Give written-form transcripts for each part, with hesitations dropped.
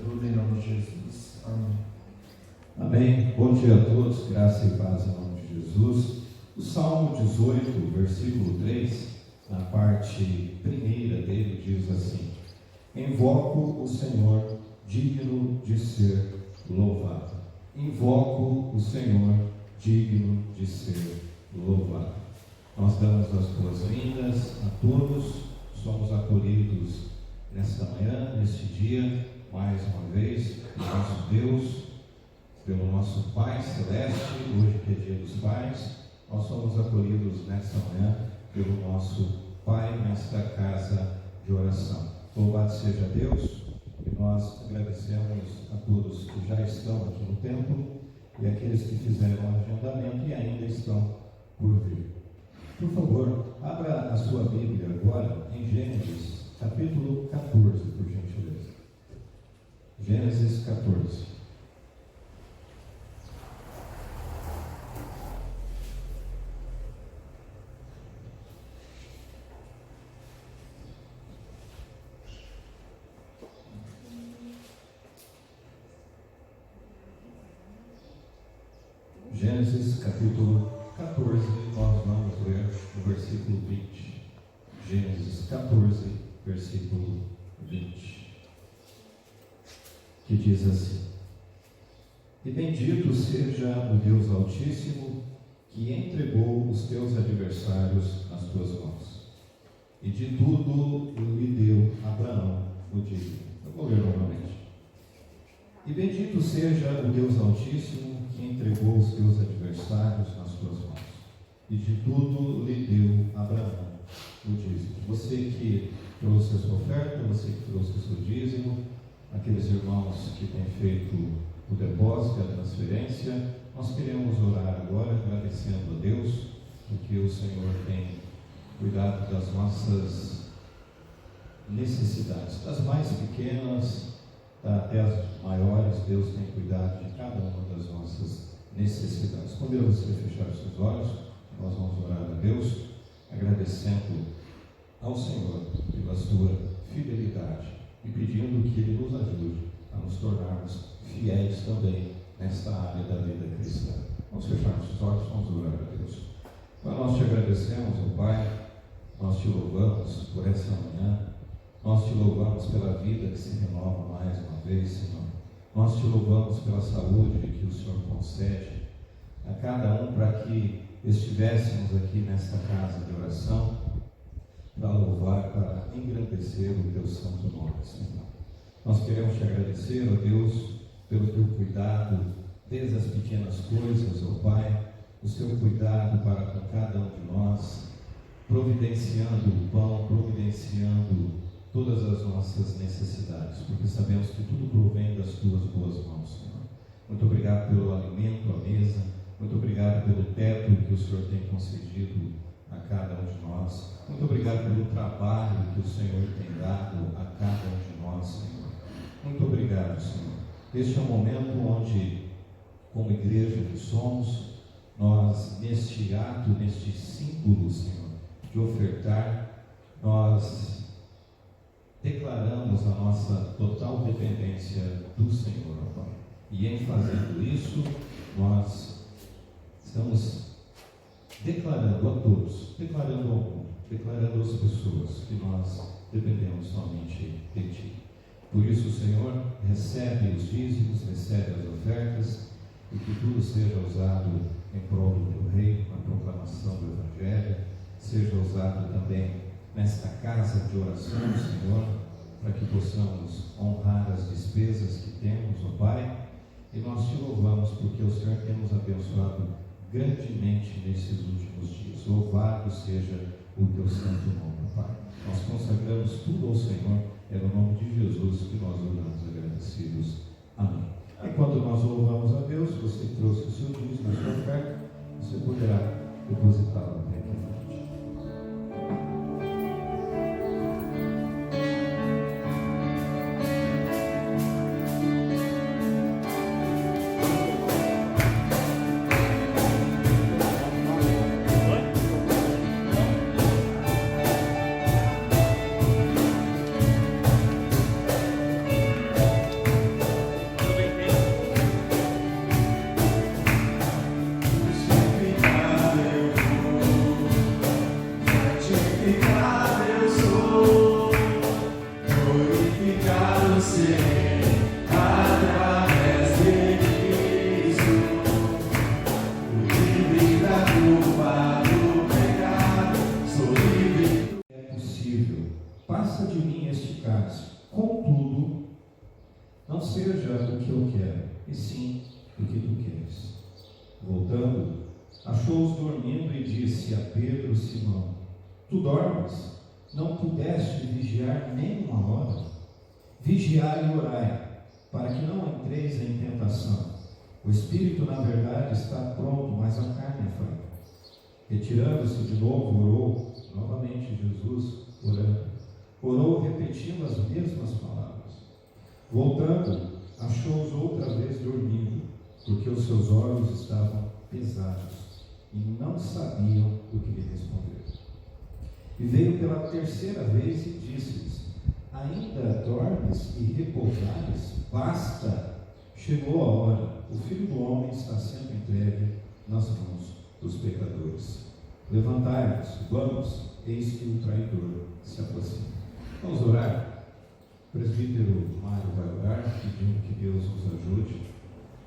tudo, em nome de Jesus. Amém. Amém. Bom dia a todos, graça e paz em nome de Jesus. O Salmo 18, versículo 3, na parte primeira dele, diz assim: Invoco o Senhor, digno de ser louvado. Invoco o Senhor, digno de ser louvado. Nós damos as boas-vindas a todos, somos acolhidos nesta manhã, neste dia, mais uma vez, pelo nosso Deus, pelo nosso Pai Celeste, hoje que é dia dos pais, nós somos acolhidos nesta manhã pelo nosso Pai nesta casa de oração. Louvado seja Deus, e nós agradecemos a todos que já estão aqui no templo e aqueles que fizeram o agendamento e ainda estão por vir. Por favor, abra a sua Bíblia agora em Gênesis, capítulo 14, por gentileza. Gênesis 14. Gênesis capítulo 14, nós vamos ler o versículo 20. Gênesis 14, versículo 20, que diz assim: E bendito seja o Deus Altíssimo, que entregou os teus adversários nas tuas mãos, e de tudo lhe deu Abraão o dízimo. Eu vou ler novamente. E bendito seja o Deus Altíssimo, que entregou os teus adversários nas tuas mãos, e de tudo lhe deu Abraão o dízimo. Você que trouxe a sua oferta, você que trouxe o seu dízimo, aqueles irmãos que têm feito o depósito e a transferência, nós queremos orar agora agradecendo a Deus, porque o Senhor tem cuidado das nossas necessidades, das mais pequenas até as maiores. Deus tem cuidado de cada uma das nossas necessidades. Convido você a fechar os seus olhos, nós vamos orar a Deus, agradecendo ao Senhor pela sua fidelidade e pedindo que Ele nos ajude a nos tornarmos fiéis também nesta área da vida cristã. Vamos fechar nossos olhos, vamos orar a Deus. Pai, nós te agradecemos, ó Pai, nós te louvamos por essa manhã, nós te louvamos pela vida que se renova mais uma vez, Senhor. Nós te louvamos pela saúde que o Senhor concede a cada um para que estivéssemos aqui nesta casa de oração para louvar, para engrandecer o teu santo nome, Senhor. Nós queremos te agradecer, ó Deus, pelo teu cuidado desde as pequenas coisas, ó Pai, o seu cuidado para com cada um de nós, providenciando o pão, providenciando todas as nossas necessidades, porque sabemos que tudo provém das tuas boas mãos, Senhor. Muito obrigado pelo alimento, a mesa, muito obrigado pelo teto que o Senhor tem concedido a cada um de nós, muito obrigado pelo trabalho que o Senhor tem dado a cada um de nós, Senhor. Muito obrigado, Senhor. Este é um momento onde, como igreja que somos, nós, neste ato, neste símbolo, Senhor, de ofertar, nós declaramos a nossa total dependência do Senhor, ó Pai. E em fazendo isso, nós estamos declarando a todos, declarando ao mundo, declarando às pessoas que nós dependemos somente de Ti. Por isso, Senhor, recebe os dízimos, recebe as ofertas, e que tudo seja usado em prol do Teu reino, na proclamação do Evangelho, seja usado também nesta casa de oração, Senhor, para que possamos honrar as despesas que temos, ó Pai, e nós te louvamos porque o Senhor tem nos abençoado grandemente nesses últimos dias. Louvado seja o teu santo nome, ó Pai. Nós consagramos tudo ao Senhor, é no nome de Jesus que nós oramos agradecidos. Amém. Enquanto nós louvamos a Deus, você que trouxe o seu dízimo, a sua oferta, você poderá depositá-lo aqui na frente. não seja o que eu quero, e sim o que tu queres. Voltando, achou-os dormindo e disse a Pedro, Simão: tu dormes? Não pudeste vigiar nem uma hora? Vigiai e orai, para que não entreis em tentação. O espírito, na verdade, está pronto, mas a carne é fraca. Retirando-se de novo, orou, novamente Jesus orando. Orou repetindo as mesmas palavras. Voltando, achou-os outra vez dormindo, porque os seus olhos estavam pesados e não sabiam o que lhe responder. E veio pela terceira vez e disse-lhes: ainda dormes e repousares? Basta! Chegou a hora, o Filho do Homem está sendo entregue nas mãos dos pecadores. Levantai-vos, vamos, eis que o traidor se aproxima. Vamos orar? O presbítero Mário vai orar, pedindo que Deus nos ajude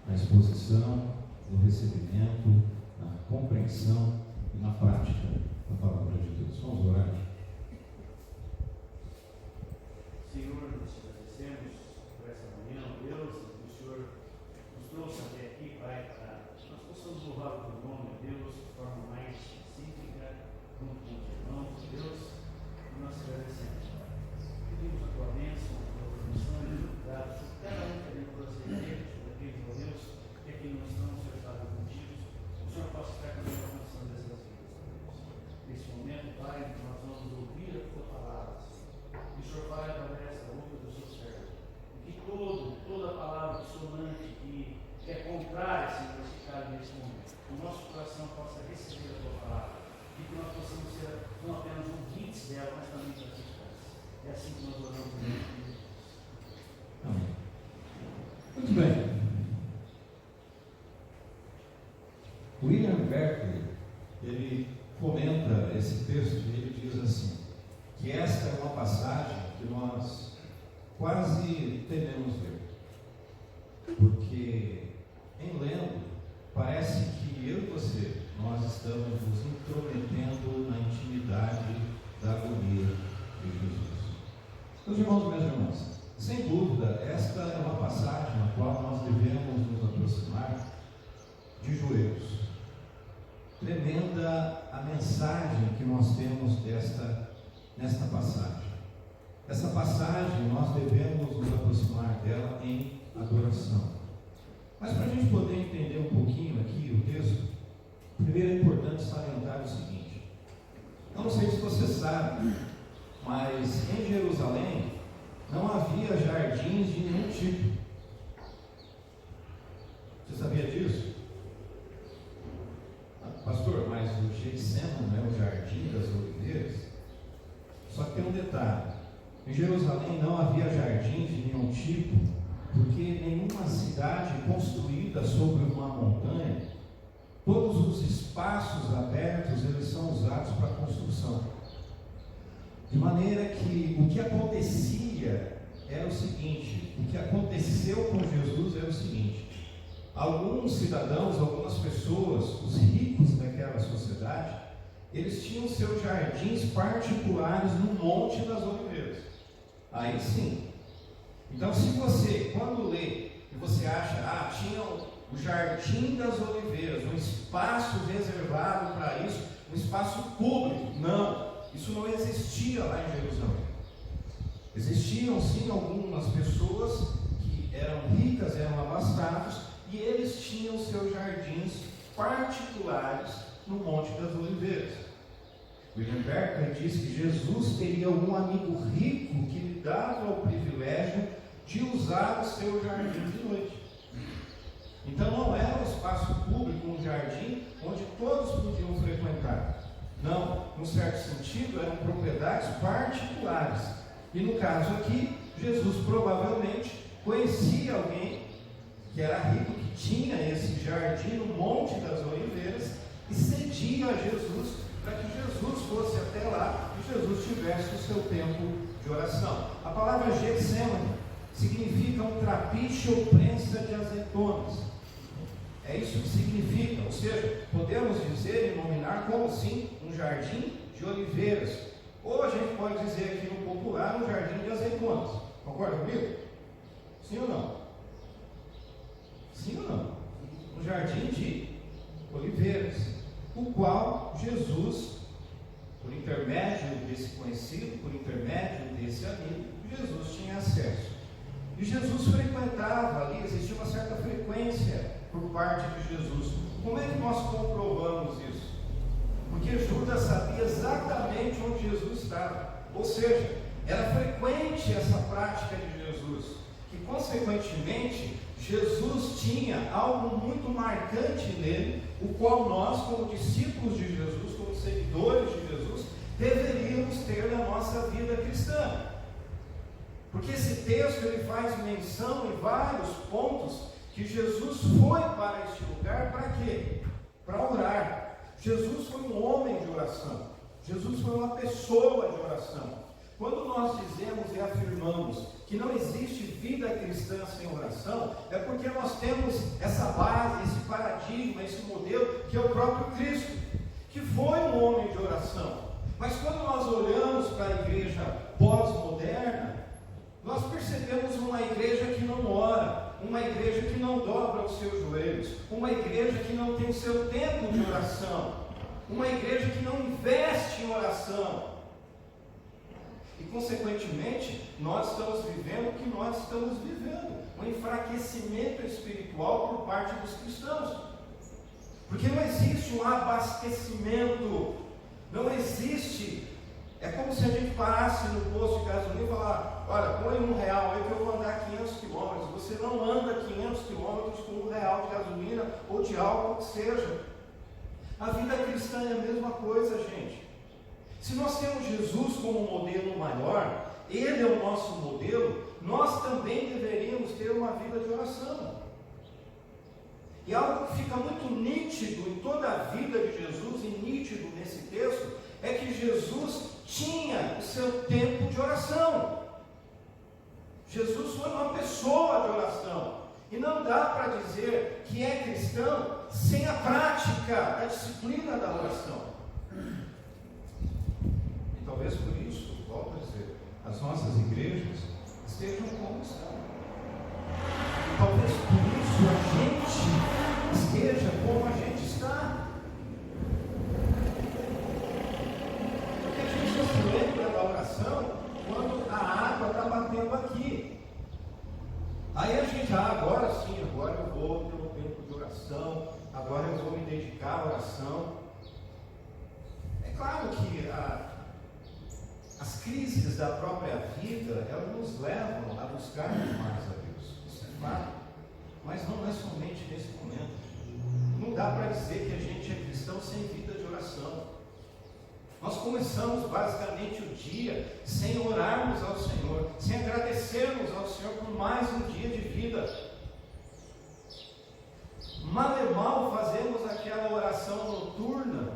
na exposição, no recebimento, na compreensão e na prática da palavra de Deus. Vamos orar? Senhor, nós te agradecemos por essa manhã, Deus, que o Senhor nos trouxe até aqui, Pai, para que nós possamos louvar o teu nome, Deus, de forma mais específica, junto com os irmãos, Deus, e nós te agradecemos, Pai. Pedimos a tua bênção, a tua permissão e o cuidado sobre cada um que dentro das igrejas, sobre aqueles, ó Deus, que aqui não estão, Senhor, estavam contidos, o Senhor possa estar com a condição dessas vidas, ó Deus. Nesse momento, Pai, nós vamos ouvir a tua palavra, Senhor. E o Senhor vai através da boca do seu servo. E que toda palavra dissonante que é contrária, Senhor, se cale nesse momento. Que o nosso coração possa receber a tua palavra. E que nós possamos ser não apenas ouvintes dela, mas também praticantes. É assim que nós oramos em nome de Jesus. Amém. Muito bem. William Berkeley, ele comenta esse texto e ele diz assim, que esta é uma passagem que nós quase tememos ver, porque em lendo, parece que eu e você, nós estamos nos intrometendo na intimidade da agonia de Jesus. Meus irmãos e minhas irmãs, sem dúvida, esta é uma passagem na qual nós devemos nos aproximar de joelhos. Tremenda a mensagem que nós temos nesta passagem. Essa passagem nós devemos nos aproximar dela em adoração. Mas para a gente poder entender um pouquinho aqui o texto, primeiro é importante salientar o seguinte: eu não sei se você sabe, mas em Jerusalém não havia jardins de nenhum tipo. Você sabia disso? Pastor, mas o Getsemane não é o jardim das oliveiras? Só que tem um detalhe: em Jerusalém não havia jardins de nenhum tipo, porque nenhuma cidade construída sobre uma montanha, todos os espaços abertos eles são usados para construção. De maneira que o que acontecia era o seguinte, o que aconteceu com Jesus era o seguinte: alguns cidadãos, algumas pessoas, os ricos daquela sociedade, eles tinham seus jardins particulares no Monte das Oliveiras. Aí sim. Então, se você, quando lê, e você acha, tinha o Jardim das Oliveiras, um espaço reservado para isso, um espaço público. Não, isso não existia lá em Jerusalém. Existiam sim algumas pessoas que eram ricas, eram abastados, e eles tinham seus jardins particulares no Monte das Oliveiras. William Berkeley diz que Jesus teria algum amigo rico que lhe dava o privilégio de usar o seu jardim de noite. Então não era um espaço público, um jardim onde todos podiam frequentar. Não, num certo sentido eram propriedades particulares. E no caso aqui, Jesus provavelmente conhecia alguém que era rico, que tinha esse jardim no Monte das Oliveiras e cedia a Jesus para que Jesus fosse até lá e Jesus tivesse o seu tempo de oração. A palavra Getsemane significa um trapiche ou prensa de azeitonas. É isso que significa, ou seja, podemos dizer e nominar como sim um jardim de oliveiras, ou a gente pode dizer aqui no popular um jardim de azeitonas. Concorda comigo? Sim ou não? Sim ou não? No jardim de Oliveiras, o qual Jesus, por intermédio desse conhecido, por intermédio desse amigo, Jesus tinha acesso. E Jesus frequentava ali, existia uma certa frequência por parte de Jesus. Como é que nós comprovamos isso? Porque Judas sabia exatamente onde Jesus estava. Ou seja, era frequente essa prática de Jesus, que consequentemente Jesus tinha algo muito marcante nele, o qual nós, como discípulos de Jesus, como seguidores de Jesus, deveríamos ter na nossa vida cristã. Porque esse texto ele faz menção em vários pontos que Jesus foi para este lugar para quê? Para orar. Jesus foi um homem de oração. Jesus foi uma pessoa de oração. Quando nós dizemos e afirmamos que não existe vida cristã sem oração, é porque nós temos essa base, esse paradigma, esse modelo que é o próprio Cristo, que foi um homem de oração. Mas quando nós olhamos para a igreja pós-moderna, nós percebemos uma igreja que não ora, uma igreja que não dobra os seus joelhos, uma igreja que não tem o seu tempo de oração, uma igreja que não investe em oração. E consequentemente, nós estamos vivendo o que nós estamos vivendo, um enfraquecimento espiritual por parte dos cristãos. Porque não existe um abastecimento, não existe. É como se a gente parasse no posto de gasolina e falar: olha, põe R$1 aí que eu vou andar 500 quilômetros. Você não anda 500 quilômetros com R$1 de gasolina ou de álcool que seja. A vida cristã é a mesma coisa, gente. Se nós temos Jesus como modelo maior, Ele é o nosso modelo, nós também deveríamos ter uma vida de oração. E algo que fica muito nítido em toda a vida de Jesus, e nítido nesse texto, é que Jesus tinha o seu tempo de oração. Jesus foi uma pessoa de oração. E não dá para dizer que é cristão sem a prática, a disciplina da oração. E talvez por isso, volto a dizer, as nossas igrejas estejam como estão. E talvez por isso a gente esteja como a gente está. Porque a gente só se lembra da oração quando a água está batendo aqui. Aí a gente, agora sim, agora eu vou ter um tempo de oração, agora eu vou me dedicar à oração. É claro que as crises da própria vida, elas nos levam a buscar mais a Deus. Isso é claro. Mas não é somente nesse momento. Não dá para dizer que a gente é cristão sem vida de oração. Nós começamos basicamente o dia sem orarmos ao Senhor, sem agradecermos ao Senhor por mais um dia de vida. Mal e mal fazemos aquela oração noturna,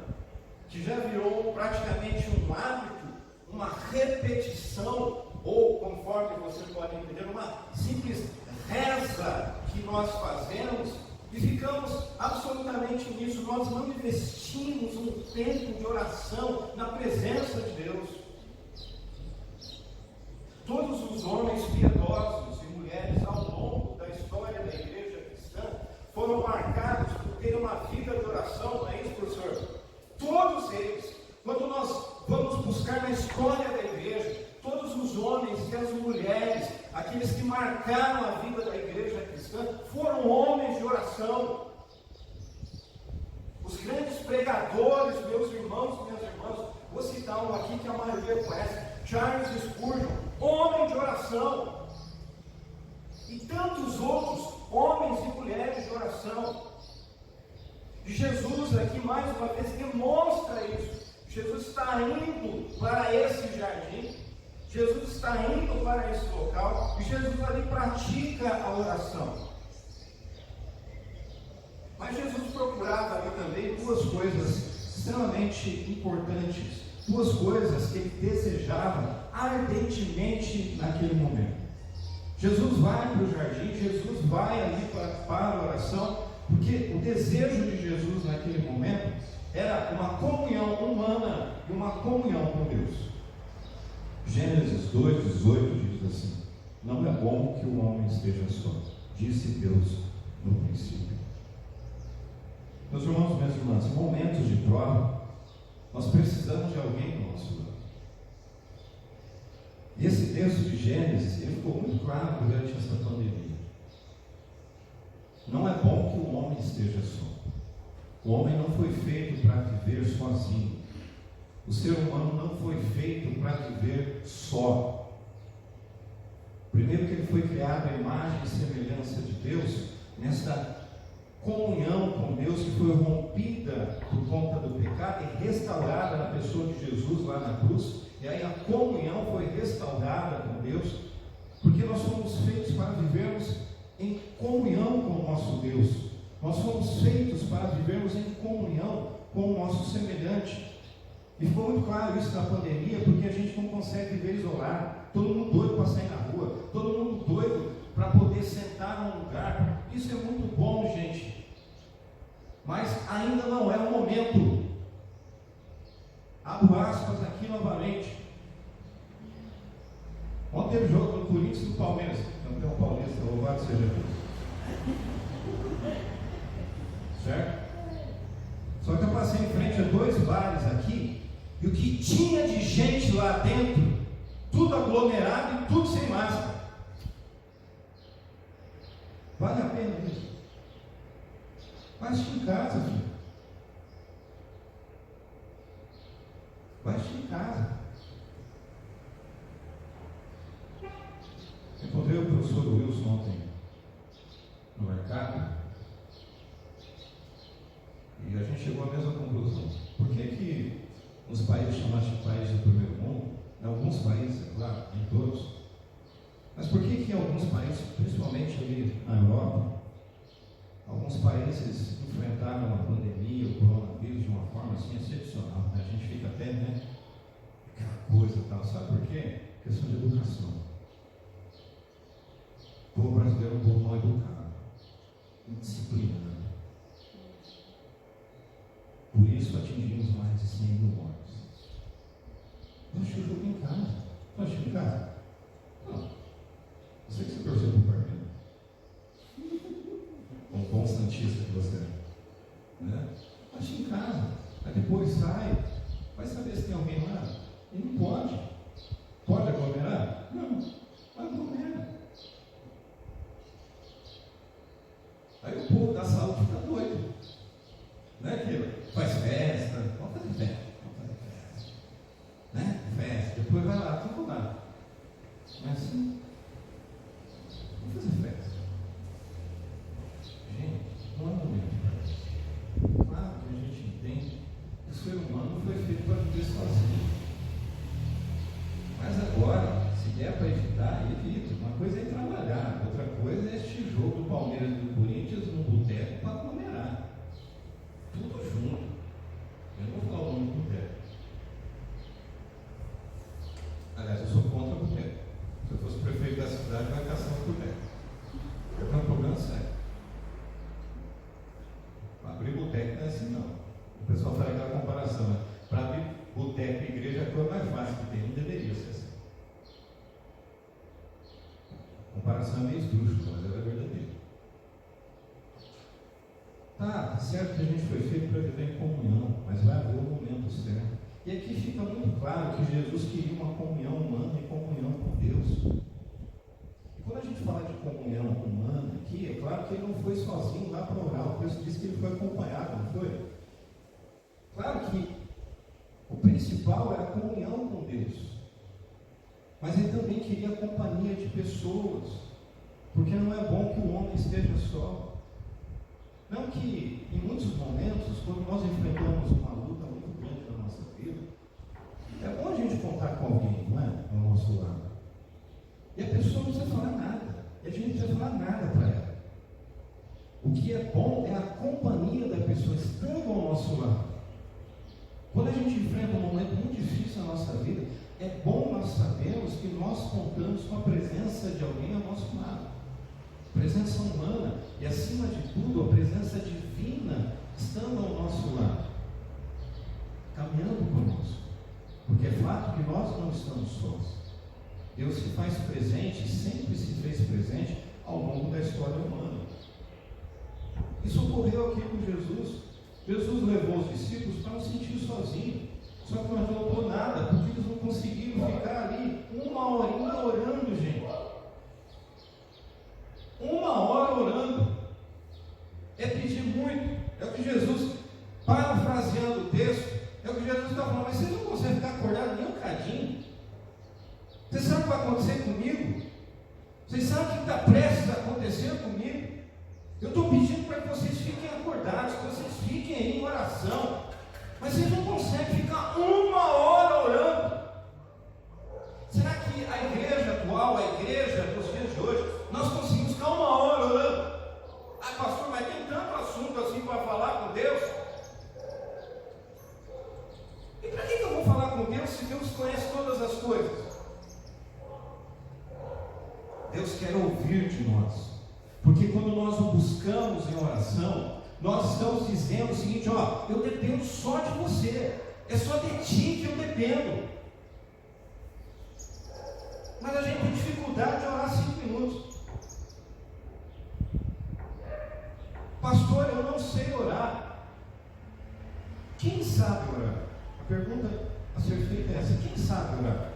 que já virou praticamente um hábito, uma repetição, ou conforme você pode entender, uma simples reza que nós fazemos, e ficamos absolutamente nisso. Nós não investimos um tempo de oração na presença de Deus. Todos os homens piedosos e mulheres ao longo da história da igreja cristã foram marcados por ter uma vida de oração, não é isso, professor? Todos eles, quando nós vamos buscar na história da igreja, todos os homens e as mulheres, aqueles que marcaram a vida da igreja cristã, foram homens de oração. Os grandes pregadores, meus irmãos e minhas irmãs, vou citar um aqui que a maioria conhece, Charles Spurgeon, homem de oração. E tantos outros homens e mulheres de oração. E Jesus aqui mais uma vez demonstra isso. Jesus está indo para esse jardim, Jesus está indo para esse local, e Jesus ali pratica a oração. Mas Jesus procurava ali também duas coisas extremamente importantes, duas coisas que ele desejava ardentemente naquele momento. Jesus vai para o jardim, Jesus vai ali para a oração, porque o desejo de Jesus naquele momento era uma comunhão humana e uma comunhão com Deus. Gênesis 2:18 diz assim: Não é bom que o homem esteja só, disse Deus no princípio. Meus irmãos, minhas irmãs, em momentos de prova, nós precisamos de alguém do nosso lado. E esse texto de Gênesis, ele ficou muito claro durante essa pandemia. Não é bom que o homem esteja só. O homem não foi feito para viver sozinho. O ser humano não foi feito para viver só. Primeiro que ele foi criado à imagem e semelhança de Deus, nessa comunhão com Deus que foi rompida por conta do pecado e restaurada na pessoa de Jesus lá na cruz. E aí a comunhão foi restaurada com Deus, porque nós fomos feitos para vivermos em comunhão com o nosso Deus. Nós fomos feitos para vivermos em comunhão com o nosso semelhante. E ficou muito claro isso na pandemia, porque a gente não consegue viver isolado. Todo mundo doido para sair na rua, todo mundo doido para poder sentar num lugar. Isso é muito bom, gente, mas ainda não é o momento. Abro aspas aqui novamente. Ontem teve jogo do Corinthians e do Palmeiras. Campeão paulista, louvado seja Deus. Certo? Só que eu passei em frente a 2 bares aqui, e o que tinha de gente lá dentro, tudo aglomerado e tudo sem máscara. Vale a pena isso? Vai assistir em casa, filho. Vai assistir em casa. Encontrei o professor Wilson ontem no mercado e a gente chegou à mesma conclusão. Por que nos países chamados de países do primeiro mundo, em alguns países, é claro, em todos, mas por que em alguns países, principalmente ali na Europa, alguns países enfrentaram a pandemia, o coronavírus de uma forma assim excepcional, né? A gente fica até, aquela coisa e tal, sabe por quê? Questão de educação. O povo brasileiro é um povo mal educado, indisciplinado. Por isso atingimos mais de 100 mil mortes. Eu acho que o jogo em casa. Eu acho que em casa. Não. Eu sei que você torceu para o Palmeiras. Um bom santista que você é. Né? Acho que em casa. Aí depois sai. Vai saber se tem alguém lá. E não pode. Pode aglomerar? Não. Aglomera. Aí o povo da saúde fica doido. Não é aquilo? Faz festa. Vamos fazer festa. Né? Festa. Depois vai lá, tudo lá. Não é assim? Vamos fazer festa. Gente, não é momento para isso. Claro que a gente entende que o ser humano não foi feito para viver sozinho. Mas agora, se der para evitar, evita. Uma coisa é trabalhar, outra coisa é este jogo do Palmeiras e do Corinthians num boteco para aglomerar. Tudo junto. Eu não vou falar o nome do boteco. Aliás, eu sou contra o boteco. Se eu fosse prefeito da cidade, vai caçar o boteco. Eu tenho um problema sério. Abrir boteco não é assim, não. O pessoal faz aquela comparação, né? Para abrir boteco e igreja é a coisa mais fácil que tem, não deveria ser assim. A comparação é meio esdrúxula, mas ela é verdadeira. Tá certo que a gente foi feito para viver em comunhão, mas vai haver o momento certo. E aqui fica muito claro que Jesus queria uma comunhão humana e comunhão com Deus. E quando a gente fala de comunhão humana aqui, é claro que ele não foi sozinho lá para orar. O texto diz que ele foi acompanhado, não foi? Claro que o principal era a comunhão com Deus. Mas ele também queria a companhia de pessoas. Porque não é bom que o homem esteja só. Não que, em muitos momentos, quando nós enfrentamos uma luta muito grande na nossa vida, é bom a gente contar com alguém, não é? Ao nosso lado. E a pessoa não precisa falar nada. E a gente não precisa falar nada para ela. O que é bom é a companhia da pessoa estando ao nosso lado. Quando a gente enfrenta um momento muito difícil na nossa vida, é bom nós sabermos que nós contamos com a presença de alguém ao nosso lado. Presença humana e, acima de tudo, a presença divina estando ao nosso lado, caminhando conosco, porque é fato que nós não estamos sós. Deus se faz presente, sempre se fez presente ao longo da história humana. Isso ocorreu aqui com Jesus. Jesus levou os discípulos para não sentir sozinho. Só que não adiantou nada, porque eles não conseguiram ficar ali uma horinha orando, gente. Uma hora orando. É pedir muito. É o que Jesus, parafraseando o texto, é o que Jesus está falando. Mas vocês não conseguem ficar acordados nem um cadinho? Vocês sabem o que vai acontecer comigo? Vocês sabem o que está prestes a acontecer comigo? Eu estou pedindo para que vocês fiquem acordados, que vocês fiquem aí em oração. Mas vocês não conseguem ficar uma hora orando. Será que a igreja atual, a igreja dos dias de hoje, nós conseguimos ficar uma hora orando? Ah, pastor, mas tem tanto assunto assim para falar com Deus. E para que eu vou falar com Deus se Deus conhece todas as coisas? Deus quer ouvir de nós. Porque quando nós o buscamos em oração, nós estamos dizendo o seguinte: ó, eu dependo só de você. É só de ti que eu dependo. Mas a gente tem dificuldade de orar 5 minutos. Pastor, eu não sei orar. Quem sabe orar? A pergunta a ser feita é essa: quem sabe orar?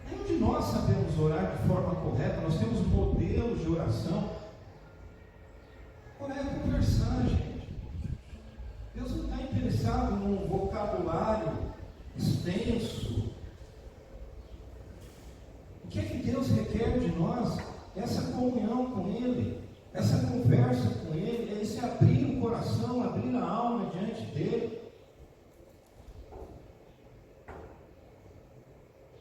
Nenhum de nós sabemos orar de forma correta. Nós temos modelos de oração. Orar é conversar, gente. Deus não está interessado num vocabulário extenso. O que é que Deus requer de nós? Essa comunhão com Ele, essa conversa com Ele, é esse abrir o coração, abrir a alma diante dEle.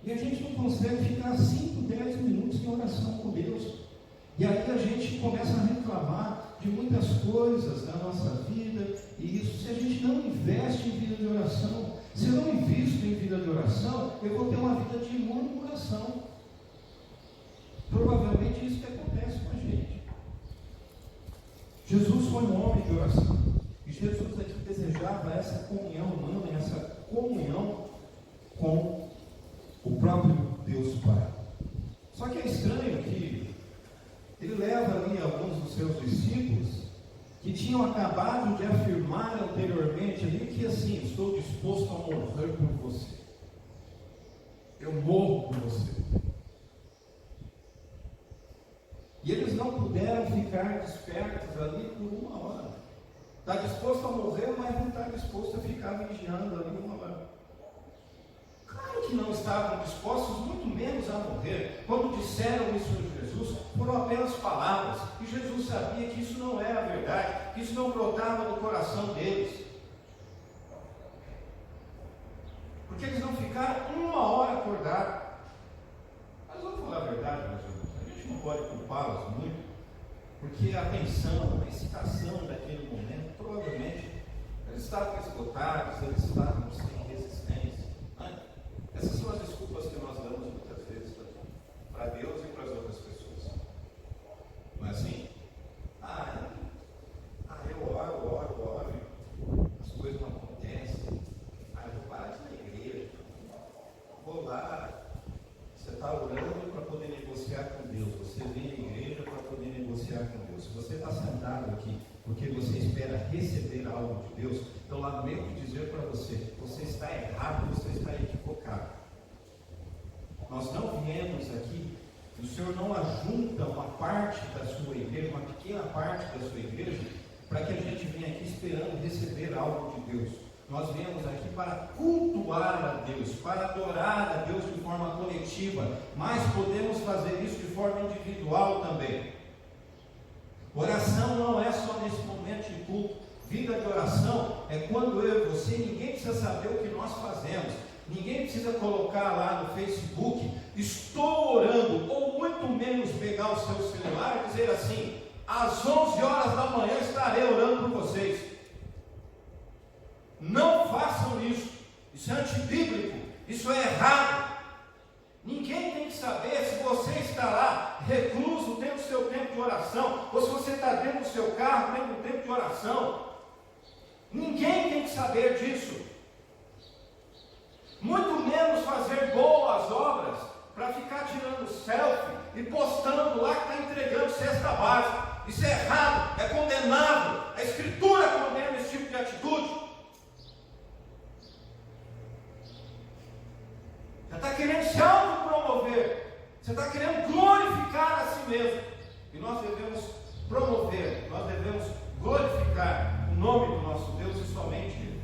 E a gente não consegue ficar 5, 10 minutos em oração com Deus. E aí a gente começa a reclamar de muitas coisas da nossa vida. E isso, se a gente não investe em vida de oração, se eu não invisto em vida de oração, eu vou ter uma vida de murmuração. Provavelmente isso que acontece com a gente. Jesus foi um homem de oração. E Jesus aqui desejava essa comunhão humana, essa comunhão com o próprio Deus Pai. Só que é estranho que ele leva ali alguns dos seus discípulos que tinham acabado de afirmar anteriormente ali que assim: estou disposto a morrer por você. Eu morro por você. E eles não puderam ficar despertos ali por 1 hora. Está disposto a morrer, mas não está disposto a ficar vigiando ali 1 hora. Claro que não estavam dispostos, muito menos a morrer. Quando disseram isso a Jesus, foram apenas palavras. E Jesus sabia que isso não era verdade, que isso não brotava do coração deles. Porque eles não ficaram 1 hora acordados. Mas vamos falar a verdade, meus irmãos. A gente não pode culpá-los muito, porque a tensão, a excitação daquele momento, provavelmente, eles estavam esgotados, eles estavam sem resistência. Essas são as desculpas que nós damos muitas vezes para Deus e para as outras pessoas. Não é assim? Eu oro, as coisas não acontecem. Eu vou parar de ir na igreja. Vou lá. Você está orando para poder negociar com Deus. Você vem à igreja para poder negociar com Deus. Se você está sentado aqui porque você espera receber algo de Deus, então lamento dizer para você: você está errado, você está equivocado. Nós não viemos aqui, o Senhor não ajunta uma parte da sua igreja, uma pequena parte da sua igreja, para que a gente venha aqui esperando receber algo de Deus. Nós viemos aqui para cultuar a Deus, para adorar a Deus de forma coletiva, mas podemos fazer isso de forma individual também. Oração não é só nesse momento de culto. Vida de oração é quando eu e você, ninguém precisa saber o que nós fazemos, ninguém precisa colocar lá no Facebook: estou orando, ou muito menos pegar o seu celular e dizer assim: às 11 horas da manhã estarei orando por vocês. Não façam isso. Isso é antibíblico, isso é errado. Ninguém tem que saber se você está lá recluso, tendo o seu tempo de oração, ou se você está dentro do seu carro, tendo o tempo de oração. Ninguém tem que saber disso. Muito menos fazer boas obras para ficar tirando selfie e postando lá que está entregando cesta básica. Isso é errado, é condenável. A Escritura condena esse tipo de atitude. Você está querendo se autopromover, você está querendo glorificar a si mesmo. E nós devemos promover, nós devemos glorificar o nome do nosso Deus e somente Ele.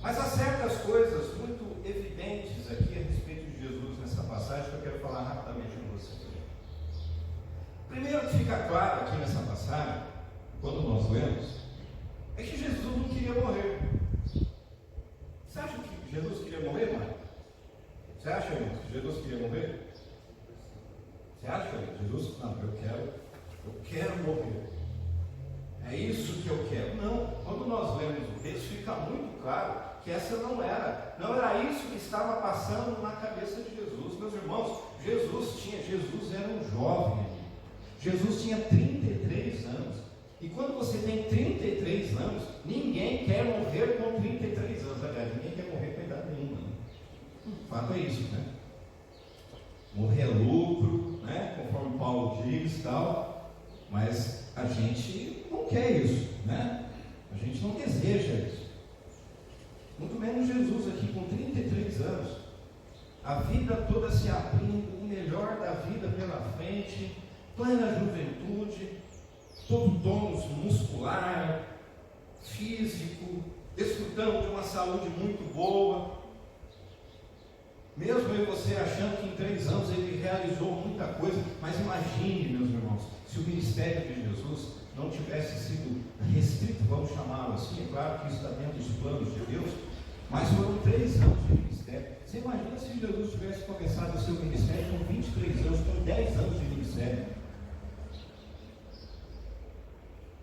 Mas há certas coisas muito evidentes aqui a respeito de Jesus nessa passagem que eu quero falar rapidamente com você. Primeiro que fica claro aqui nessa passagem, quando nós lemos, é que Jesus não queria morrer. Você acha que Jesus queria morrer, Mário? Você acha, irmão, que Jesus queria morrer? Você acha, Jesus? Não, eu quero morrer. É isso que eu quero. Não, quando nós lemos o texto, fica muito claro que essa não era isso que estava passando na cabeça de Jesus. Meus irmãos, Jesus era um jovem. Jesus tinha 33 anos. E quando você tem 33 anos, ninguém quer morrer com 33 anos. Aliás, ninguém quer morrer com idade nenhuma. O fato é isso, né? Morrer é lucro, né? Conforme Paulo diz e tal. Mas a gente não quer isso, né? A gente não deseja isso. Muito menos Jesus aqui com 33 anos. A vida toda se abrindo, o melhor da vida pela frente, plena juventude, todo tônus muscular, físico, desfrutando de uma saúde muito boa. Mesmo eu e você achando que em 3 anos ele realizou muita coisa, mas imagine, meus irmãos, se o ministério de Jesus não tivesse sido restrito, vamos chamá-lo assim, é claro que isso está dentro dos planos de Deus, mas foram 3 anos de ministério. Você imagina se Jesus tivesse começado o seu ministério com 23 anos, com 10 anos de ministério?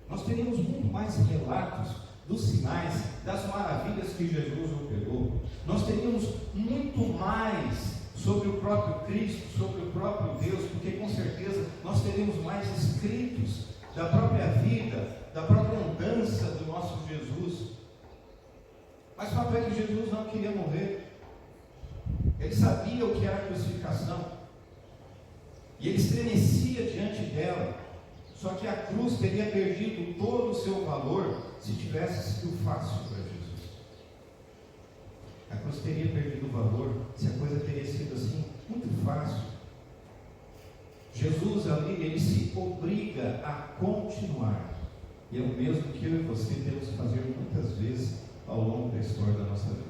Nós teríamos muito mais relatos dos sinais, das maravilhas que Jesus operou. Nós teríamos muito mais sobre o próprio Cristo, sobre o próprio Deus, porque com certeza nós teríamos mais escritos da própria vida, da própria andança do nosso Jesus. Mas o fato é que Jesus não queria morrer. Ele sabia o que era a crucificação. E ele estremecia diante dela. Só que a cruz teria perdido todo o seu valor se tivesse sido fácil para Jesus. A cruz teria perdido o valor se a coisa teria sido assim, muito fácil. Jesus ali, ele se obriga a continuar. E é o mesmo que eu e você temos que fazer muitas vezes ao longo da história da nossa vida.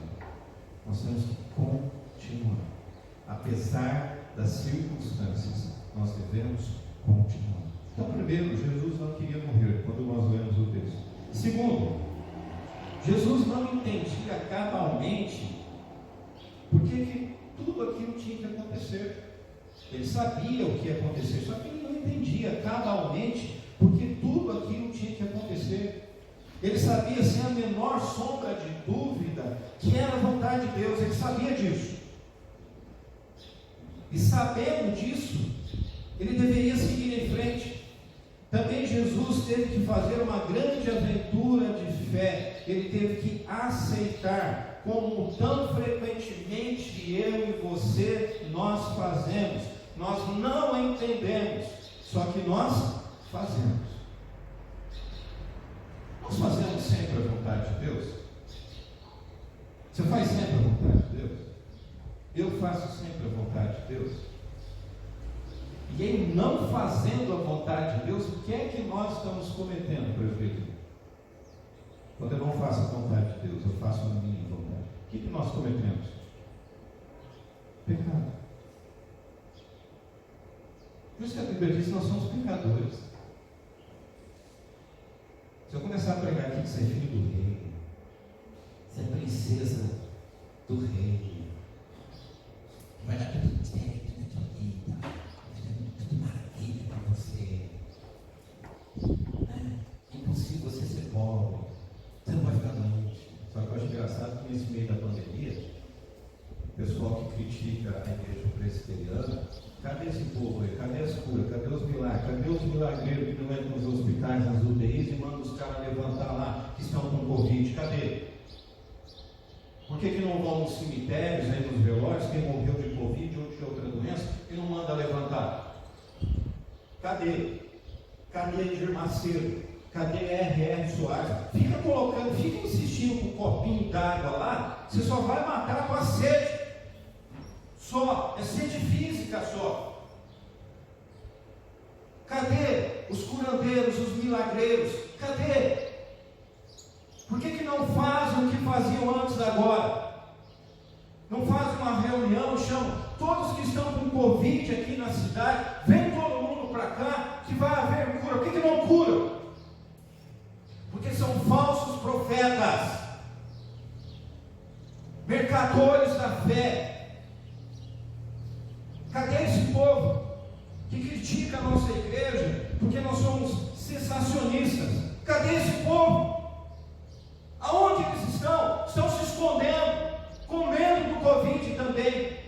Nós temos que continuar. Apesar das circunstâncias, nós devemos continuar. Então, primeiro, Jesus não queria morrer, quando nós lemos o texto. Segundo, Jesus não entendia cabalmente por que tudo aquilo tinha que acontecer. Ele sabia o que ia acontecer, só que ele não entendia cabalmente porque tudo aquilo tinha que acontecer. Ele sabia sem a menor sombra de dúvida que era a vontade de Deus, ele sabia disso. E sabendo disso, ele deveria seguir em frente. Também Jesus teve que fazer uma grande aventura de fé. Ele teve que aceitar, como tão frequentemente eu e você nós fazemos. Nós não entendemos, só que nós fazemos. Nós fazemos sempre a vontade de Deus? Você faz sempre a vontade de Deus? Eu faço sempre a vontade de Deus. E em não fazendo a vontade de Deus, o que é que nós estamos cometendo, presbítero? Quando eu não faço a vontade de Deus, eu faço a minha vontade. O que nós cometemos? Pecado. Por isso que a Bíblia diz que nós somos pecadores. Se eu começar a pregar aqui que você é filho do rei, você é princesa do rei, vai dar tudo certo na sua vida, vai dar tudo maravilha para você, é impossível você ser pobre, você não vai ficar doente. Só que eu acho engraçado que nesse meio da pandemia, o pessoal que critica a igreja presbiteriana, cadê esse povo aí? Cadê as curas? Cadê os milagres? Cadê os milagreiros que não entram nos hospitais, nas UTIs e mandam os caras levantar lá que estão com Covid? Cadê? Por que não vão nos cemitérios, aí nos velórios, quem morreu de Covid ou de outra doença, e não manda levantar? Cadê? Cadê Edir Macedo? Cadê R.R. Soares? Fica colocando, fica insistindo com um copinho d'água lá, você só vai matar a tua sede. Só, é sede física só. Cadê os curandeiros, os milagreiros? Cadê? Por que não fazem o que faziam antes agora? Não fazem uma reunião, chamam todos que estão com Covid aqui na cidade, vem todo mundo para cá, que vai haver cura. Por que não curam? Porque são falsos profetas, mercadores da fé. Cadê esse povo que critica a nossa igreja porque nós somos sensacionistas? Cadê esse povo? Aonde eles estão? Estão se escondendo, com medo do Covid também.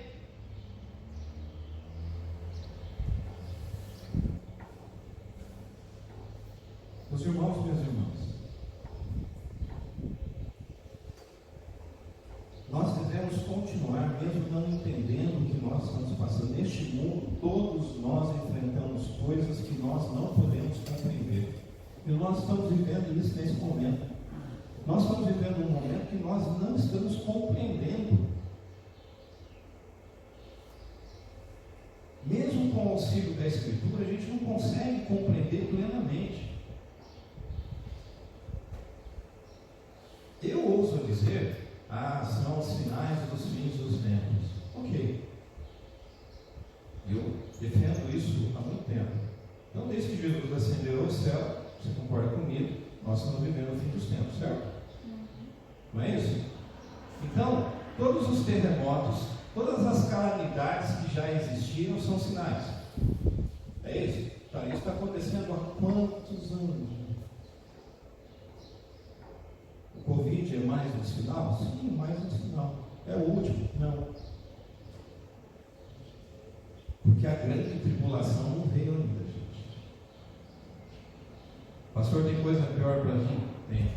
Meus irmãos e minhas irmãs, nós devemos continuar, mesmo não entendendo o que nós estamos passando. Neste mundo, todos nós enfrentamos coisas que nós não podemos compreender. E nós estamos vivendo isso nesse momento. Nós estamos vivendo um momento que nós não estamos compreendendo. Mesmo com o auxílio da Escritura, a gente não consegue compreender plenamente. Eu ouso dizer, são os sinais dos fins dos tempos. Ok. Eu defendo isso há muito tempo. Então, desde que Jesus ascendeu ao céu, você concorda comigo, nós estamos vivendo o fim dos tempos, certo? Não é isso? Então, todos os terremotos, todas as calamidades que já existiram são sinais. É isso? Tá, isso está acontecendo há quantos anos? O Covid é mais um sinal? Sim, mais um sinal. É o último? Não. Porque a grande tribulação não veio ainda, gente. Pastor, tem coisa pior para mim? Tem.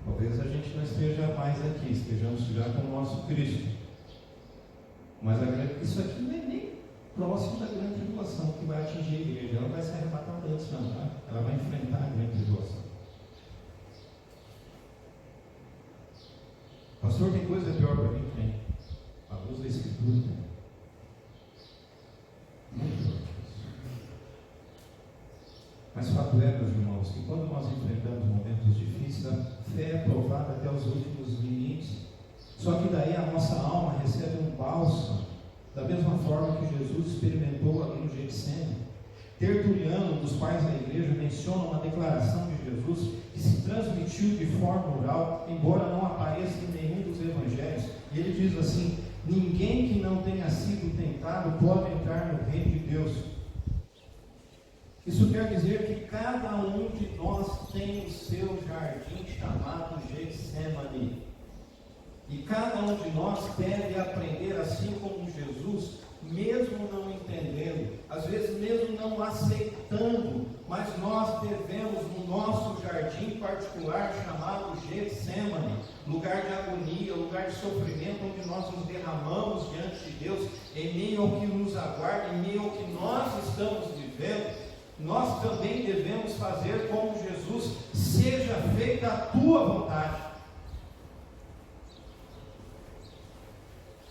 Talvez a gente não esteja mais aqui, estejamos já com o nosso Cristo. Mas isso aqui não é nem próximo da grande tribulação que vai atingir a igreja. Ela não vai se arrebatar antes, não, tá? Ela vai enfrentar a grande tribulação. Pastor, tem coisa pior para mim? Tem. A luz da Escritura tem. Muito pior. Mas fato é, meus irmãos, que quando nós enfrentamos momentos difíceis, a fé é provada até os últimos limites. Só que daí a nossa alma recebe um bálsamo, da mesma forma que Jesus experimentou ali no Getsemane. Tertuliano, um dos pais da igreja, menciona uma declaração de Jesus que se transmitiu de forma oral, embora não apareça em nenhum dos evangelhos. E ele diz assim: ninguém que não tenha sido tentado pode entrar no reino de Deus. Isso quer dizer que cada um de nós tem o seu jardim chamado Getsemane. E cada um de nós deve aprender, assim como Jesus, mesmo não entendendo, às vezes mesmo não aceitando, mas nós devemos, no nosso jardim particular chamado Getsemane, lugar de agonia, lugar de sofrimento, onde nós nos derramamos diante de Deus, em meio ao que nos aguarda, em meio ao que nós estamos vivendo, nós também devemos fazer como Jesus: seja feita a tua vontade.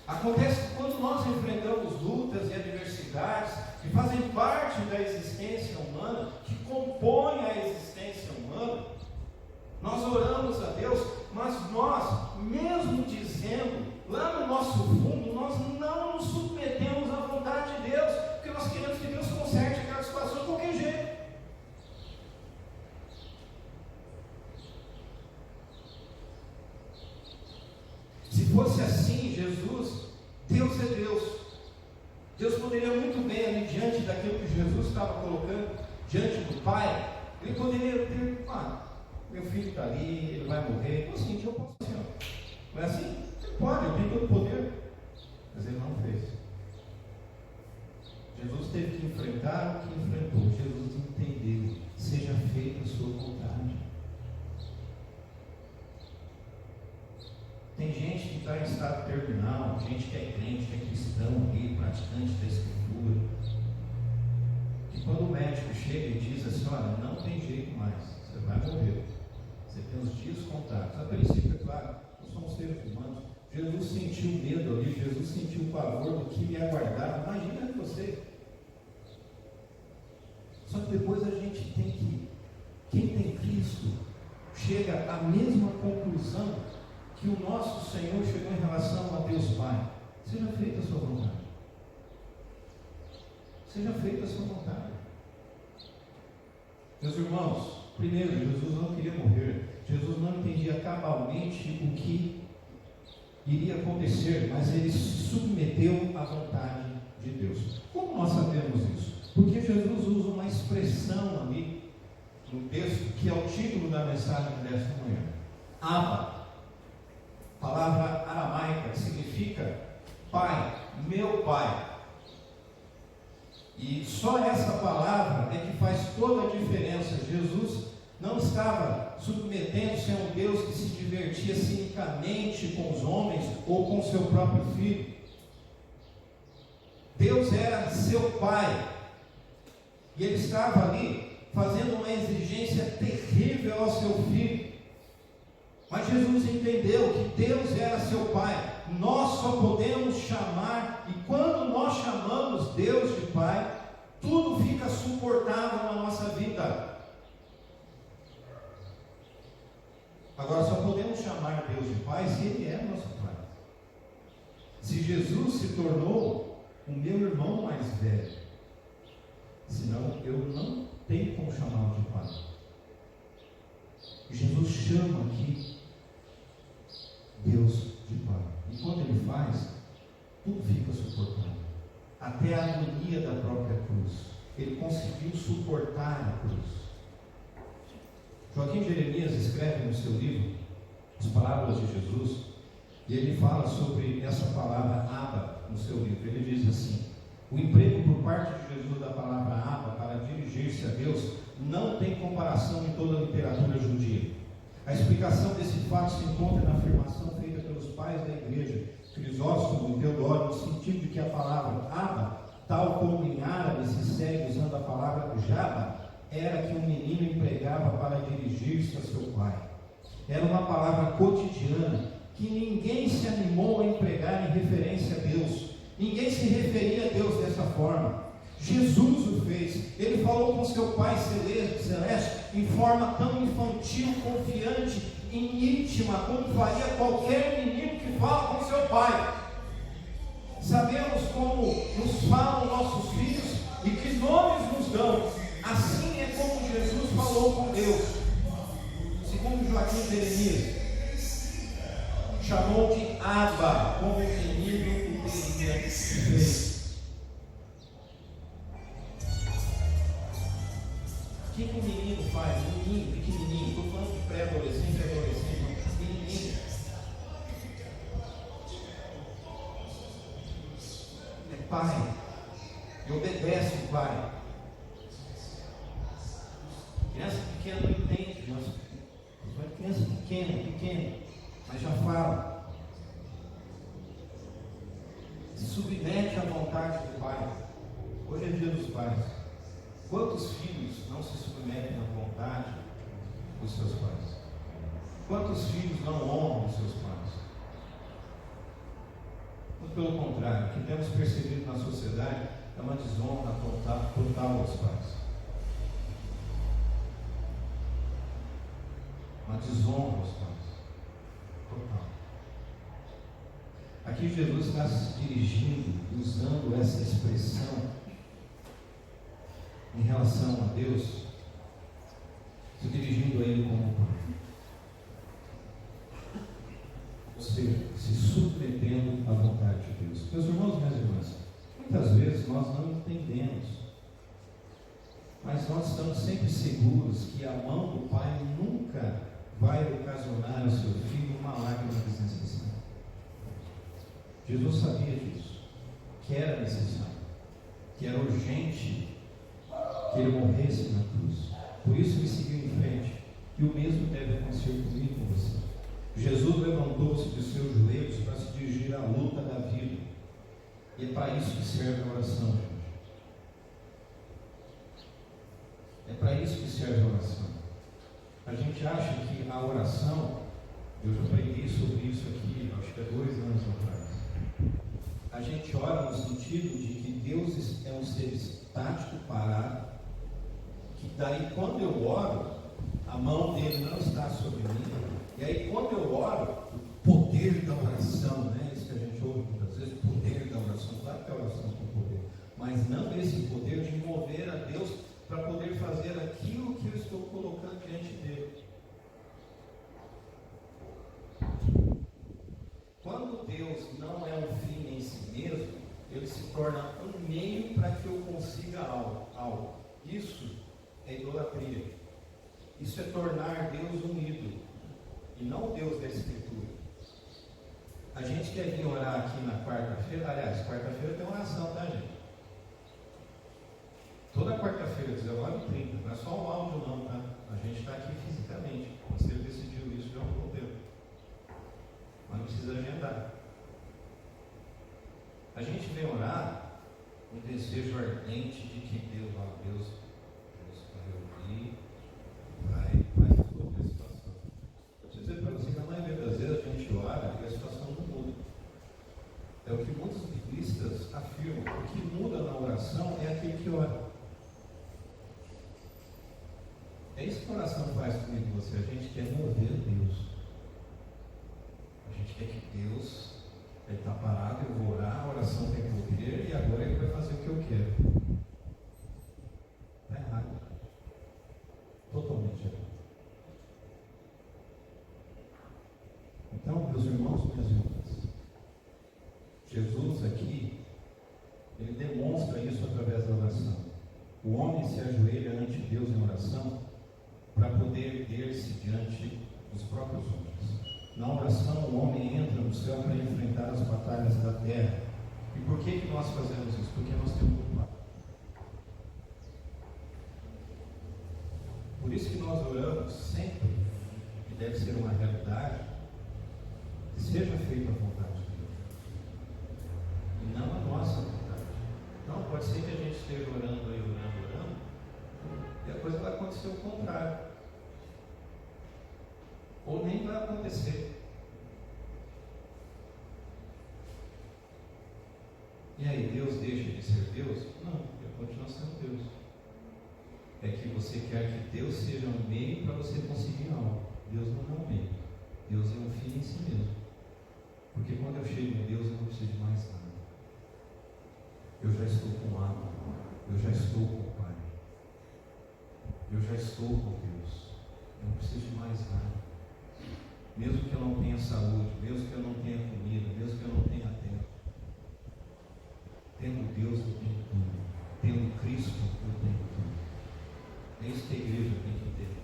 Acontece que quando nós enfrentamos lutas e adversidades que fazem parte da existência humana, que compõem a existência humana, nós oramos a Deus, mas nós, mesmo dizendo, lá no nosso fundo, nós não nos submetemos à vontade de Deus, porque nós queremos que Deus conserte aquela situação de qualquer jeito. Se fosse assim, Jesus, Deus é Deus. Deus poderia muito bem, ali diante daquilo que Jesus estava colocando diante do Pai, ele poderia ter: meu filho está ali, ele vai morrer. Então, assim, eu posso assim, não é assim? Ele pode, eu tenho todo o poder. Mas ele não fez. Jesus teve que enfrentar o que enfrentou. Jesus entendeu: seja feita a sua vontade. Tem tem gente que está em estado terminal, gente que é crente, que é cristão ali, praticante da Escritura. E quando o médico chega e diz assim, olha, não tem jeito mais, você vai morrer. Você tem os dias contados. A princípio, é claro, nós somos seres humanos. Jesus sentiu medo ali, Jesus sentiu o pavor do que lhe aguardava. Imagina você. Só que depois a gente tem que, quem tem Cristo, chega à mesma conclusão que o nosso Senhor chegou em relação a Deus Pai. Seja feita a sua vontade. Seja feita a sua vontade. Meus irmãos, primeiro, Jesus não queria morrer. Jesus não entendia cabalmente o que iria acontecer, mas ele se submeteu à vontade de Deus. Como nós sabemos isso? Porque Jesus usa uma expressão ali no texto, que é o título da mensagem desta manhã. Abba, palavra aramaica, que significa Pai, meu Pai. E só essa palavra é que faz toda a diferença. Jesus não estava submetendo-se a um Deus que se divertia cinicamente com os homens ou com seu próprio filho. Deus era seu Pai. E ele estava ali fazendo uma exigência terrível ao seu filho. Mas Jesus entendeu que Deus era seu Pai. Nós só podemos chamar, e quando nós chamamos Deus de Pai, tudo fica suportável na nossa vida. Agora, só podemos chamar Deus de Pai se Ele é nosso Pai. Se Jesus se tornou o meu irmão mais velho, senão eu não tenho como chamá-lo de Pai. Jesus chama aqui Deus de Pai. E quando Ele faz, tudo fica suportável. Até a agonia da própria cruz. Ele conseguiu suportar a cruz. Joaquim Jeremias escreve no seu livro as palavras de Jesus, e ele fala sobre essa palavra Abba no seu livro. Ele diz assim: o emprego por parte de Jesus da palavra Abba para dirigir-se a Deus não tem comparação em toda a literatura judia. A explicação desse fato se encontra na afirmação feita pelos pais da igreja, Crisóstomo e Teodoro, no sentido de que a palavra Abba, tal como em árabe se segue usando a palavra Jabba, era que um menino empregava para dirigir-se a seu pai. Era uma palavra cotidiana que ninguém se animou a empregar em referência a Deus. Ninguém se referia a Deus dessa forma. Jesus o fez. Ele falou com seu Pai celeste em forma tão infantil, confiante e íntima como faria qualquer menino que fala com seu pai. Sabemos como nos falam nossos filhos e que nomes nos dão. Assim é como Jesus falou com Deus. Segundo Joaquim Jeremias, chamou de Abba, como o menino o teria feito. O que o menino faz? Um menino pequenininho, estou falando de pré-adolescente, adolescente, pequenininho. É pai, e obedece o pai. Criança pequena não entende, criança pequena, mas já fala. Se submete à vontade do pai. Hoje é dia dos pais. Quantos filhos não se submetem à vontade dos seus pais? Quantos filhos não honram os seus pais? Muito pelo contrário, o que temos percebido na sociedade é uma desonra total aos pais. Uma desonra aos pais. Total. Aqui Jesus está se dirigindo, usando essa expressão em relação a Deus, se dirigindo a Ele como Pai. Ou seja, se submetendo à vontade de Deus. Meus irmãos e minhas irmãs, muitas vezes nós não entendemos, mas nós estamos sempre seguros que a mão do Pai nunca vai ocasionar ao seu filho uma lágrima desnecessária. Jesus sabia disso, que era necessário, que era urgente que ele morresse na cruz. Por isso ele seguiu em frente. E o mesmo deve acontecer comigo e com você. Jesus levantou-se de seus joelhos para se dirigir à luta da vida. E é para isso que serve a oração, gente. É para isso que serve a oração. A gente acha que a oração, eu já preguei sobre isso aqui, acho que há 2 anos atrás. A gente ora no sentido de que Deus é um ser estático, parado, que daí quando eu oro, a mão dele não está sobre mim, e aí quando eu oro, o poder da oração, né? Isso que a gente ouve muitas vezes, o poder da oração, claro que a oração tem poder, mas não esse poder de mover a Deus para poder fazer aquilo que eu estou colocando diante dele. Quando Deus não é um fim em si mesmo, ele se torna um meio para que eu consiga algo. Isso é idolatria. Isso é tornar Deus um ídolo, e não o Deus da Escritura. A gente quer vir orar aqui na quarta-feira, aliás, quarta-feira tem oração, tá, gente? Toda quarta-feira, 19h30, não é só um áudio não, tá? A gente está aqui fisicamente. O conselho decidiu isso já há um bom tempo. Mas não precisa agendar. A gente vem orar um desejo ardente de que Deus vai ouvir, vai resolver a situação. Vou dizer para você que a maioria das vezes a gente ora e a situação não muda. É o que muitos biblistas afirmam. O que muda na oração é aquele que ora. É isso que a oração faz comigo e você. A gente quer mover Deus. A gente quer que Deus, ele está parado, eu vou orar, a oração tem poder e agora ele vai fazer o que eu quero. Está errado. Totalmente errado. Então, meus irmãos e minhas irmãs, Jesus aqui, ele demonstra isso através da oração. O homem se ajoelha ante Deus em oração para poder erguer-se diante dos próprios homens. Na oração, o homem entra no céu para enfrentar as batalhas da terra. E por que nós fazemos isso? Porque nós temos um Pai. Por isso que nós oramos sempre, e deve ser uma realidade, que seja feita a vontade de Deus, e não a nossa vontade. Então, pode ser que a gente esteja orando, e a coisa vai acontecer o contrário. Ou nem vai acontecer. E aí, Deus deixa de ser Deus? Não, ele continua sendo Deus. É que você quer que Deus seja um meio para você conseguir algo. Deus não é um meio. Deus é um fim em si mesmo. Porque quando eu chego em Deus, eu não preciso de mais nada. Eu já estou com água. Eu já estou com o Pai. Eu já estou com Deus. Eu não preciso de mais nada. Mesmo que eu não tenha saúde, mesmo que eu não tenha comida, mesmo que eu não tenha tempo. Tendo Deus, eu tenho tudo. Tendo Cristo, eu tenho tudo. É isso que a igreja tem que entender.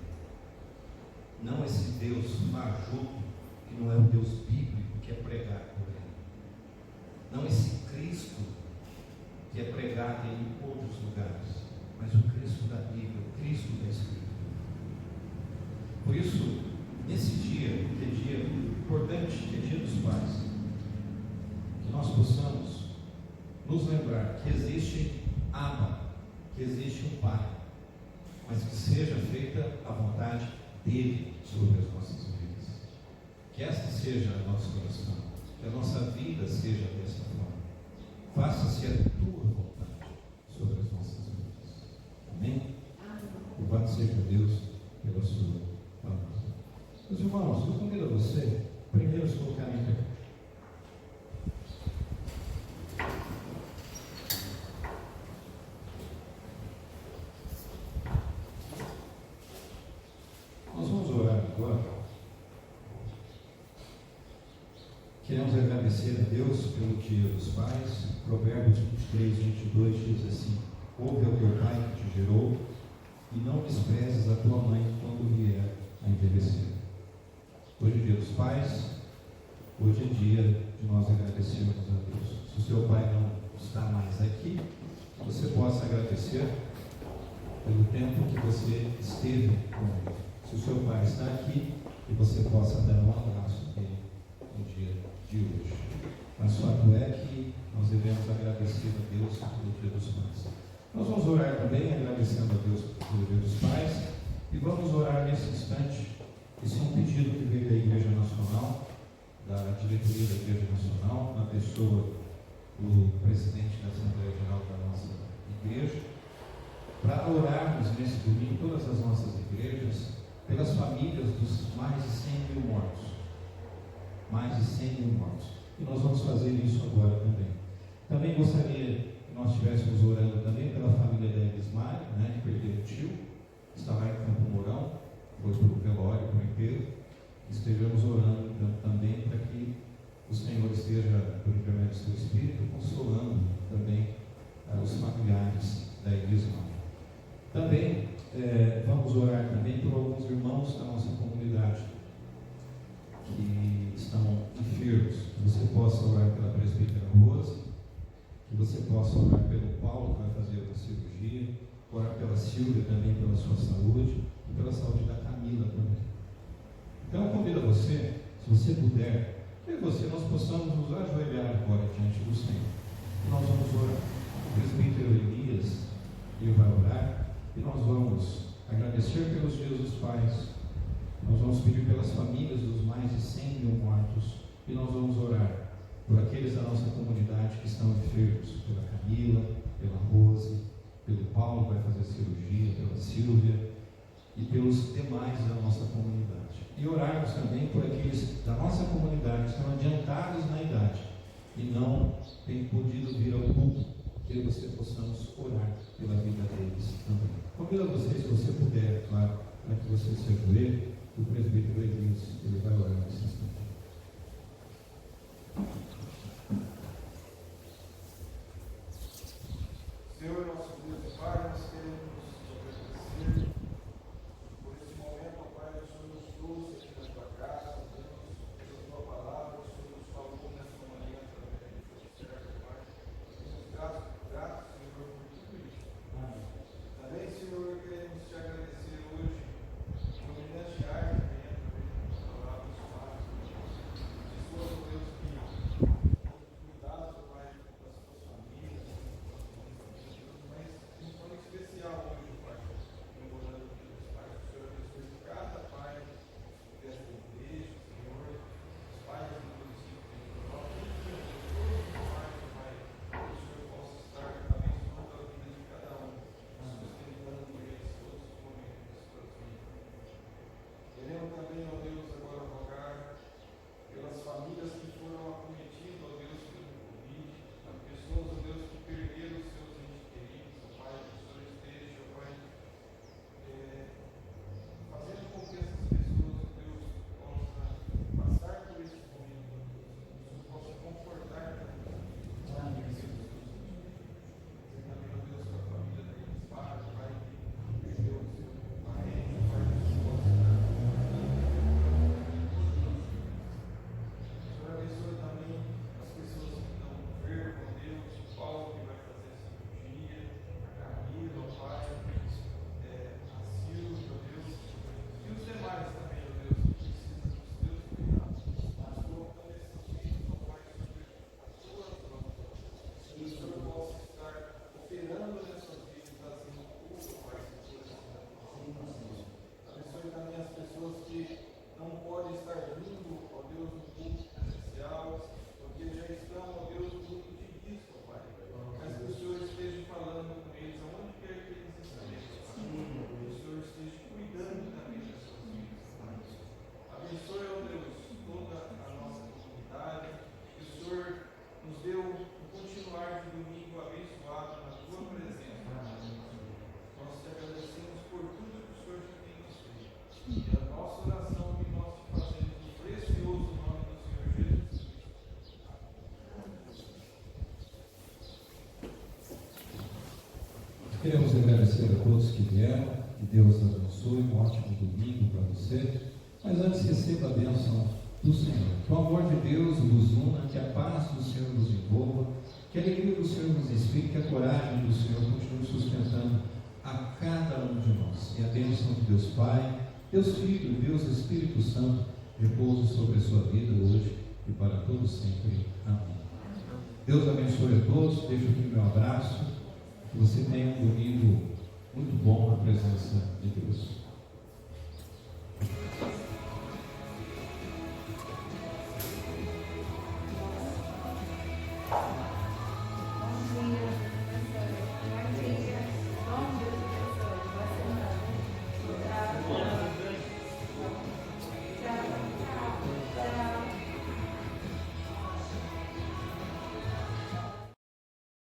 Não esse Deus fajuto, que não é o Deus bíblico que é pregado por ele. Não esse Cristo que é pregado em outros lugares, mas o Cristo da Bíblia, o Cristo da Escritura. Por isso, nesse dia, que é dia importante, que é dia dos pais, que nós possamos nos lembrar que existe Abba, que existe um Pai, mas que seja feita a vontade dele sobre as nossas vidas. Que esta seja a nossa oração, que a nossa vida seja dessa forma. Faça-se a tua vontade sobre as nossas vidas. Amém? Louvado seja Deus pela sua palavra. Meus irmãos, eu convido a você primeiro se colocar em pé. Nós vamos orar agora. Queremos agradecer a Deus pelo dia dos pais. Provérbios 23, 22 diz assim: ouve ao teu pai que te gerou e não desprezes a tua mãe quando vier a envelhecer. Hoje é dia dos pais, hoje é dia de nós agradecermos a Deus. Se o seu pai não está mais aqui, você possa agradecer pelo tempo que você esteve com ele. se o seu pai está aqui, que você possa dar um abraço nele no dia de hoje. Mas o fato é que nós devemos agradecer a Deus pelo Dia dos Pais. Nós vamos orar também agradecendo a Deus pelo Dia dos Pais e vamos orar nesse instante. Esse é um pedido que veio da Igreja Nacional, da diretoria da Igreja Nacional, na pessoa do presidente da Assembleia Geral da nossa igreja, para orarmos nesse domingo, todas as nossas igrejas, pelas famílias dos mais de 100 mil mortos. Mais de 100 mil mortos. E nós vamos fazer isso agora também. Também gostaria que nós estivéssemos orando também pela família da Elismar, que perdeu o tio, que está lá em Campo Mourão, foi para o velório, para o enterro. Estejamos orando também para que o Senhor esteja, por intermédio do seu Espírito, consolando também os familiares da Elismar. Também vamos orar também por alguns irmãos da nossa comunidade que estão enfermos. Que você possa orar pela presbítera Rose, que você possa orar pelo Paulo, que vai fazer a cirurgia, orar pela Silvia também, pela sua saúde, e pela saúde da Camila também. Então eu convido a você, se você puder, que nós possamos nos ajoelhar agora diante do Senhor. E nós vamos orar. O presbítero Elias, ele vai orar, e nós vamos agradecer pelos dias dos pais. Nós vamos pedir pelas famílias dos mais de 100 mil mortos. E nós vamos orar por aqueles da nossa comunidade que estão enfermos, pela Camila, pela Rose, pelo Paulo que vai fazer cirurgia, pela Silvia e pelos demais da nossa comunidade. E orarmos também por aqueles da nossa comunidade que estão adiantados na idade e não têm podido vir ao culto, que você possamos orar pela vida deles também. Convido a vocês, se você puder, claro, para que você se ajoelhe, o presbítero Elias, ele vai orar nesse instante. Senhor, nosso Deus e Pai, nós queremos te agradecer por esse momento, ó Pai, o Senhor nos trouxe aqui na tua casa, Deus, pela tua palavra, o Senhor nos falou nessa manhã através de teu servo, Pai. Somos gratos, Senhor, por tudo isso. Também, Senhor, queremos te agradecer hoje, por homenagear também através de tuas palavras, Pai. Pessoas, Deus, que cuidado, Pai, das suas famílias, mas de forma especial hoje, Pai, memorando o Dia dos Pais, o Senhor abençoe cada pai desta igreja, Senhor, os pais do município de Nova, todos os pais, Pai, que o Senhor possa estar abençoando a vida de cada um, sustentando eles todos os momentos das suas vidas. Queremos também, ó Deus, agora rogar pelas famílias que foram acometidas, ó Deus, pelo Covid, pessoas, ó Deus, que perderam os seus entes queridos, ó Pai, que o Senhor esteja, ó Pai, fazendo com que essas pessoas, ó Deus, possam passar por esse momento, ó Deus, que o Senhor possa confortar também. Amém. Você também, ó Deus, com a família da Elismar, ó Pai, que perdeu o seu parente, ó Pai, que se possa dar. Senhor, abençoe também as pessoas que estão enfermas, ó Deus, o Paulo que vai fazer a cirurgia, a Camila, ó Pai, a Silvia, ó Deus, e os demais também, ó Deus, que precisam dos teus cuidados. Nós colocamos esses filhos, ó Pai, sobre as tuas mãos, que o Senhor possa estar operando nessas vidas, assim, tudo, ó Pai, que o Senhor abençoe também as pessoas que não podem estar vindo, ó Deus, no culto presencial, porque já estão, ó Deus, no culto de risco, ó Pai. Mas que o Senhor esteja falando com eles, aonde quer que eles estejam, ó Pai. Que o Senhor esteja cuidando também das suas vidas, ó Pai. Abençoe, ó Deus, toda a nossa comunidade. Que o Senhor nos dê um continuar de domingo abençoado na tua presença. Nós te agradecemos por tudo que o Senhor já tem nos feito. E a nossa oração que nós te fazemos no precioso nome do Senhor Jesus Cristo. Queremos agradecer a todos que vieram, que Deus abençoe, um ótimo domingo para você. Mas antes, receba a bênção do Senhor. Que o amor de Deus vos una, que a paz do Senhor nos envolva, que a alegria do Senhor nos inspire, que a coragem do Senhor continue sustentando a cada um de nós. E a bênção de Deus Pai, Deus Filho e Deus Espírito Santo repouse sobre a sua vida hoje e para todos sempre. Amém. Deus abençoe a todos. Deixo aqui o meu abraço. Que você tenha um domingo muito bom na presença de Deus.